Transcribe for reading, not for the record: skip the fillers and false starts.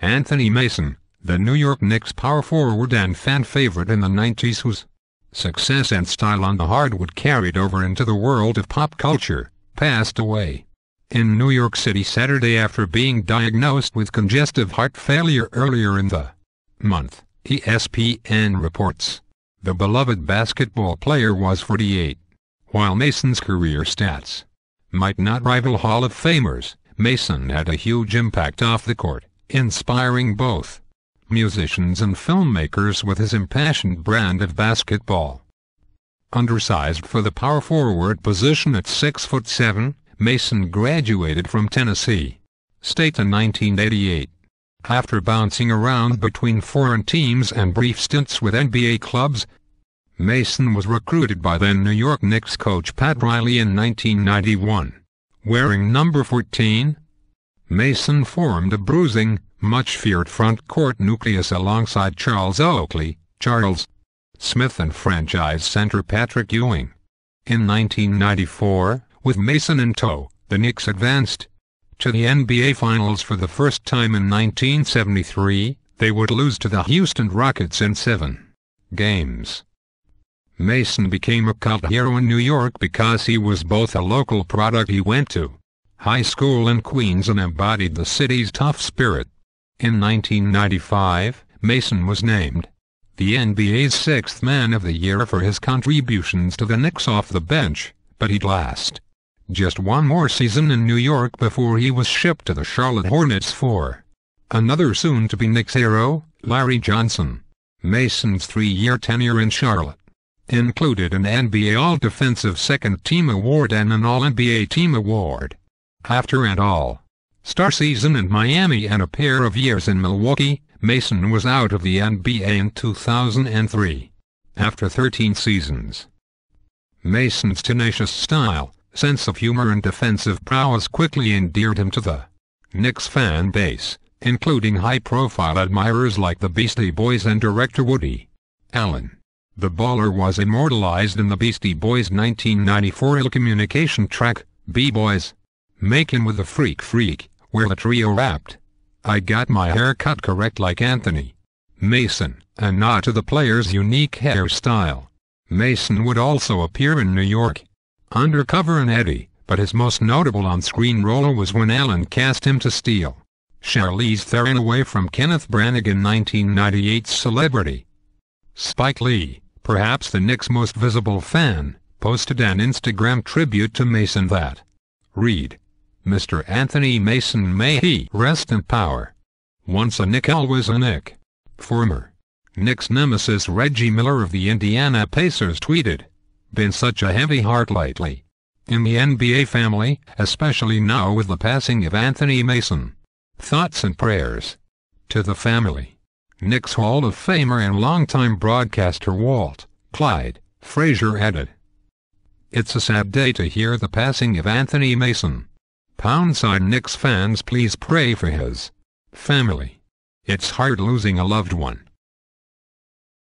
Anthony Mason, the New York Knicks power forward and fan favorite in the 90s whose success and style on the hardwood carried over into the world of pop culture, passed away in New York City Saturday after being diagnosed with congestive heart failure earlier in the month, ESPN reports. The beloved basketball player was 48. While Mason's career stats might not rival Hall of Famers, Mason had a huge impact off the court, inspiring both musicians and filmmakers with his impassioned brand of basketball. Undersized for the power forward position at 6'7", Mason graduated from Tennessee State in 1988. After bouncing around between foreign teams and brief stints with NBA clubs, Mason was recruited by then New York Knicks coach Pat Riley in 1991. Wearing number 14, Mason formed a bruising, much-feared front-court nucleus alongside Charles Oakley, Charles Smith and franchise center Patrick Ewing. In 1994, with Mason in tow, the Knicks advanced to the NBA Finals for the first time in 1973. They would lose to the Houston Rockets in 7 games. Mason became a cult hero in New York because he was both a local product. He went to high school in Queens and embodied the city's tough spirit. In 1995, Mason was named the NBA's 6th Man of the Year for his contributions to the Knicks off the bench, but he'd last just one more season in New York before he was shipped to the Charlotte Hornets for another soon-to-be Knicks hero, Larry Johnson. Mason's 3-year tenure in Charlotte included an NBA All-Defensive Second Team Award and an All-NBA Team Award. After an All-Star season in Miami and a pair of years in Milwaukee, Mason was out of the NBA in 2003. After 13 seasons, Mason's tenacious style, sense of humor and defensive prowess quickly endeared him to the Knicks fan base, including high-profile admirers like the Beastie Boys and director Woody Allen. The baller was immortalized in the Beastie Boys' 1994 ill-communication track, B-Boys, Makin' with the Freak Freak, where the trio rapped, "I got my hair cut correct like Anthony Mason," a nod to the player's unique hairstyle. Mason would also appear in New York Undercover and Eddie, but his most notable on-screen role was when Allen cast him to steal Charlize Theron away from Kenneth Branagh in 1998's Celebrity. Spike Lee, perhaps the Knicks' most visible fan, posted an Instagram tribute to Mason that read, "Mr. Anthony Mason, may he rest in power. Once a Knick, always a Knick." Former Knicks nemesis Reggie Miller of the Indiana Pacers tweeted, "Been such a heavy heart lately in the NBA family, especially now with the passing of Anthony Mason. Thoughts and prayers to the family." Knicks Hall of Famer and longtime broadcaster Walt Clyde Frazier added, "It's a sad day to hear the passing of Anthony Mason. Poundside Knicks fans, please pray for his family. It's hard losing a loved one."